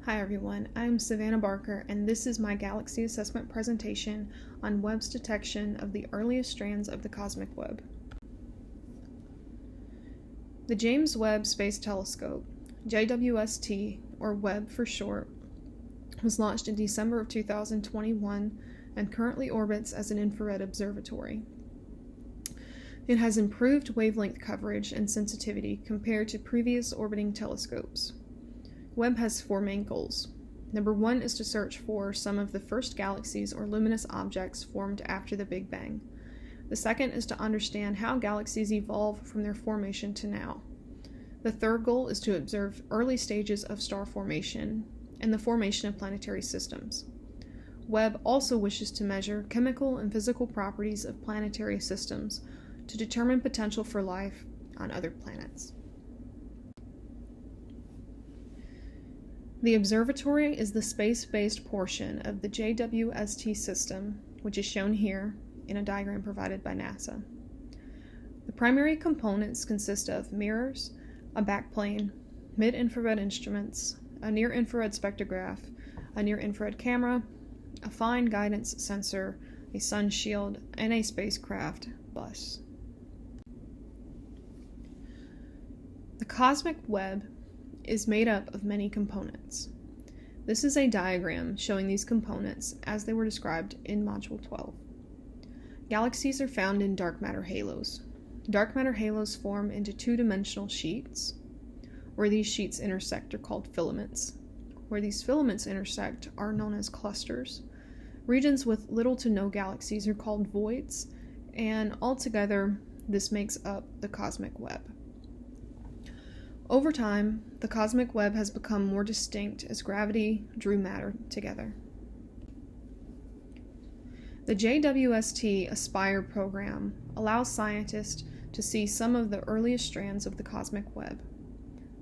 Hi everyone, I'm Savannah Barker and this is my Galaxy Assessment presentation on Webb's detection of the earliest strands of the cosmic web. The James Webb Space Telescope, JWST, or Webb for short, was launched in December of 2021 and currently orbits as an infrared observatory. It has improved wavelength coverage and sensitivity compared to previous orbiting telescopes. Webb has four main goals. Number one is to search for some of the first galaxies or luminous objects formed after the Big Bang. The second is to understand how galaxies evolve from their formation to now. The third goal is to observe early stages of star formation and the formation of planetary systems. Webb also wishes to measure chemical and physical properties of planetary systems to determine potential for life on other planets. The observatory is the space-based portion of the JWST system, which is shown here in a diagram provided by NASA. The primary components consist of mirrors, a backplane, mid-infrared instruments, a near-infrared spectrograph, a near-infrared camera, a fine guidance sensor, a sun shield, and a spacecraft bus. The cosmic web is made up of many components. This is a diagram showing these components as they were described in Module 12. Galaxies are found in dark matter halos. Dark matter halos form into two-dimensional sheets. Where these sheets intersect are called filaments. Where these filaments intersect are known as clusters. Regions with little to no galaxies are called voids, and altogether this makes up the cosmic web. Over time, the cosmic web has become more distinct as gravity drew matter together. The JWST Aspire program allows scientists to see some of the earliest strands of the cosmic web.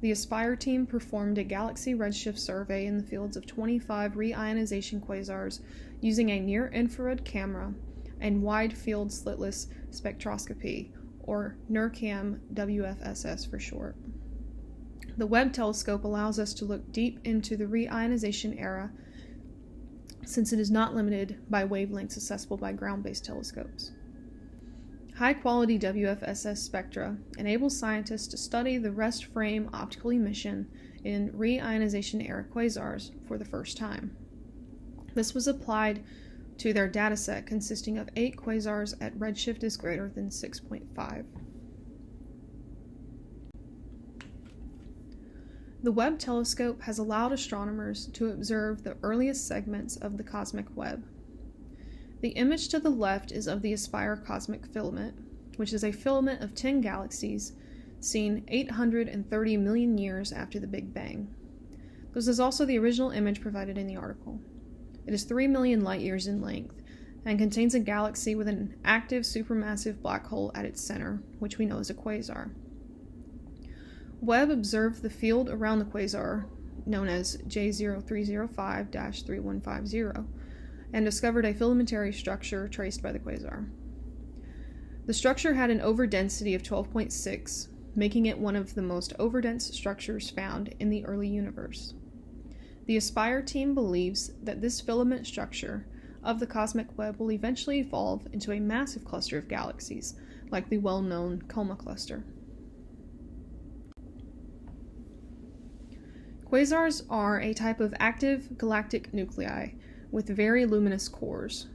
The Aspire team performed a galaxy redshift survey in the fields of 25 reionization quasars using a near-infrared camera and wide-field slitless spectroscopy, or NIRCam WFSS for short. The Webb telescope allows us to look deep into the reionization era since it is not limited by wavelengths accessible by ground-based telescopes. High-quality WFSS spectra enable scientists to study the rest frame optical emission in reionization era quasars for the first time. This was applied to their dataset consisting of 8 quasars at redshift is greater than 6.5. The Webb telescope has allowed astronomers to observe the earliest segments of the cosmic web. The image to the left is of the Aspire cosmic filament, which is a filament of 10 galaxies seen 830 million years after the Big Bang. This is also the original image provided in the article. It is 3 million light-years in length and contains a galaxy with an active supermassive black hole at its center, which we know as a quasar. Webb observed the field around the quasar, known as J0305-3150, and discovered a filamentary structure traced by the quasar. The structure had an overdensity of 12.6, making it one of the most overdense structures found in the early universe. The Aspire team believes that this filament structure of the cosmic web will eventually evolve into a massive cluster of galaxies, like the well-known Coma cluster. Quasars are a type of active galactic nuclei with very luminous cores.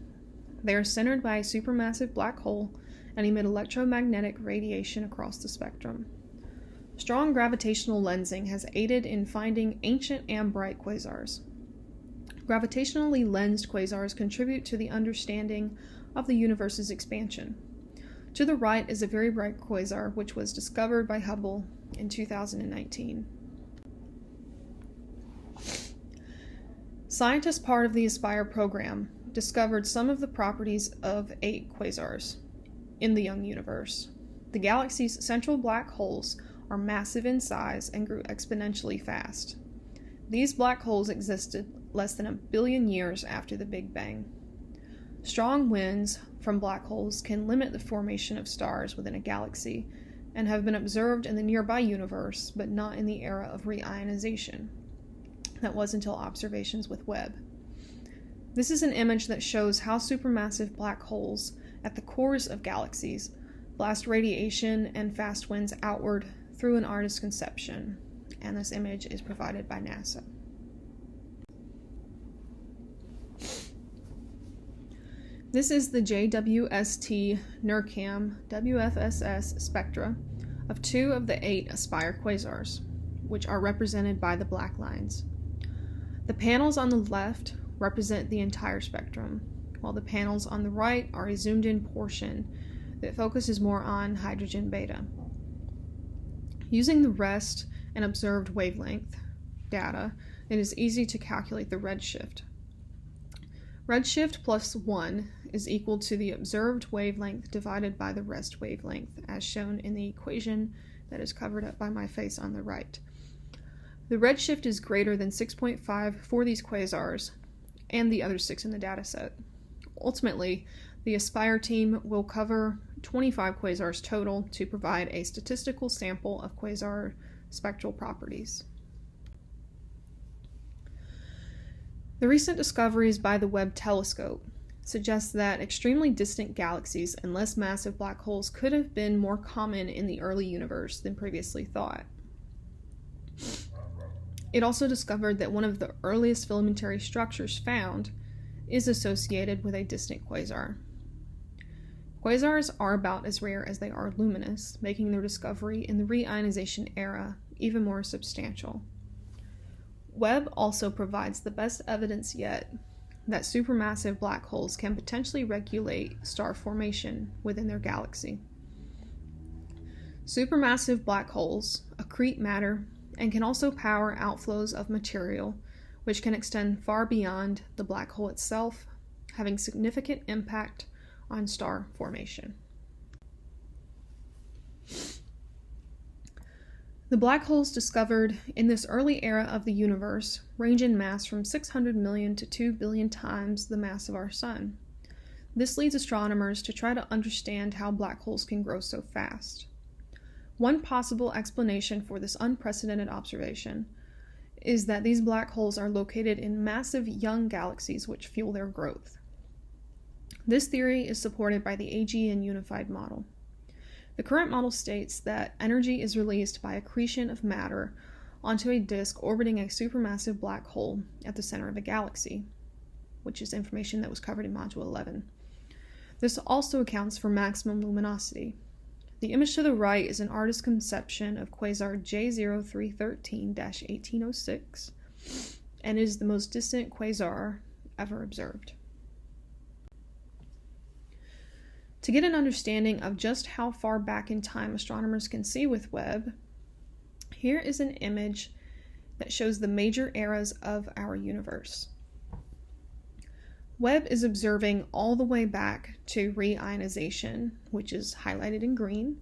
They are centered by a supermassive black hole and emit electromagnetic radiation across the spectrum. Strong gravitational lensing has aided in finding ancient and bright quasars. Gravitationally lensed quasars contribute to the understanding of the universe's expansion. To the right is a very bright quasar which was discovered by Hubble in 2019. Scientists part of the Aspire program discovered some of the properties of 8 quasars in the young universe. The galaxy's central black holes are massive in size and grew exponentially fast. These black holes existed less than 1 billion years after the Big Bang. Strong winds from black holes can limit the formation of stars within a galaxy and have been observed in the nearby universe, but not in the era of reionization. that was until observations with Webb. This is an image that shows how supermassive black holes at the cores of galaxies blast radiation and fast winds outward through an artist's conception, and this image is provided by NASA. This is the JWST NIRCam WFSS spectra of 2 of the 8 Aspire quasars, which are represented by the black lines. The panels on the left represent the entire spectrum, while the panels on the right are a zoomed-in portion that focuses more on hydrogen beta. Using the rest and observed wavelength data, it is easy to calculate the redshift. Redshift plus 1 is equal to the observed wavelength divided by the rest wavelength, as shown in the equation that is covered up by my face on the right. The redshift is greater than 6.5 for these quasars and the other 6 in the dataset. Ultimately, the Aspire team will cover 25 quasars total to provide a statistical sample of quasar spectral properties. The recent discoveries by the Webb telescope suggest that extremely distant galaxies and less massive black holes could have been more common in the early universe than previously thought. It also discovered that one of the earliest filamentary structures found is associated with a distant quasar. Quasars are about as rare as they are luminous, making their discovery in the reionization era even more substantial. Webb also provides the best evidence yet that supermassive black holes can potentially regulate star formation within their galaxy. Supermassive black holes accrete matter and can also power outflows of material, which can extend far beyond the black hole itself, having significant impact on star formation. The black holes discovered in this early era of the universe range in mass from 600 million to 2 billion times the mass of our Sun. This leads astronomers to try to understand how black holes can grow so fast. One possible explanation for this unprecedented observation is that these black holes are located in massive young galaxies which fuel their growth. This theory is supported by the AGN unified model. The current model states that energy is released by accretion of matter onto a disk orbiting a supermassive black hole at the center of a galaxy, which is information that was covered in Module 11. This also accounts for maximum luminosity. The image to the right is an artist's conception of quasar J0313-1806 and is the most distant quasar ever observed. To get an understanding of just how far back in time astronomers can see with Webb, here is an image that shows the major eras of our universe. Webb is observing all the way back to reionization, which is highlighted in green,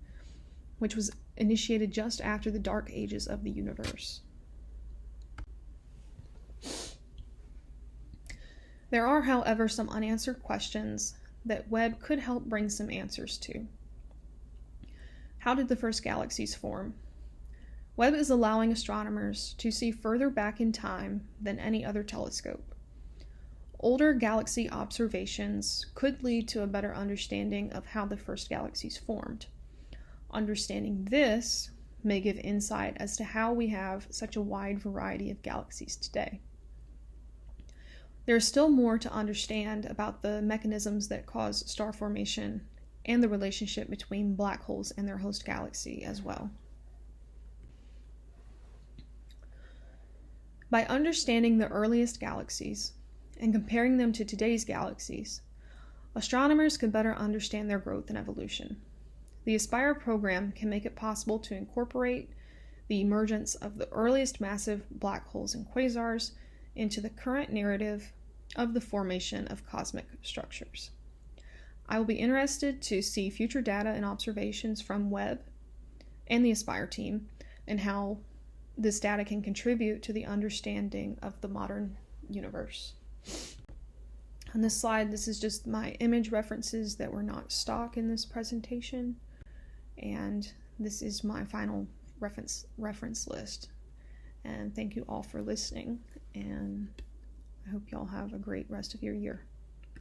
which was initiated just after the dark ages of the universe. There are, however, some unanswered questions that Webb could help bring some answers to. How did the first galaxies form? Webb is allowing astronomers to see further back in time than any other telescope. Older galaxy observations could lead to a better understanding of how the first galaxies formed. Understanding this may give insight as to how we have such a wide variety of galaxies today. There is still more to understand about the mechanisms that cause star formation and the relationship between black holes and their host galaxy as well. By understanding the earliest galaxies and comparing them to today's galaxies, astronomers can better understand their growth and evolution. The Aspire program can make it possible to incorporate the emergence of the earliest massive black holes and quasars into the current narrative of the formation of cosmic structures. I will be interested to see future data and observations from Webb and the Aspire team and how this data can contribute to the understanding of the modern universe. On this slide, this is just my image references that were not stock in this presentation, and this is my final reference list. And thank you all for listening. and I hope y'all have a great rest of your year.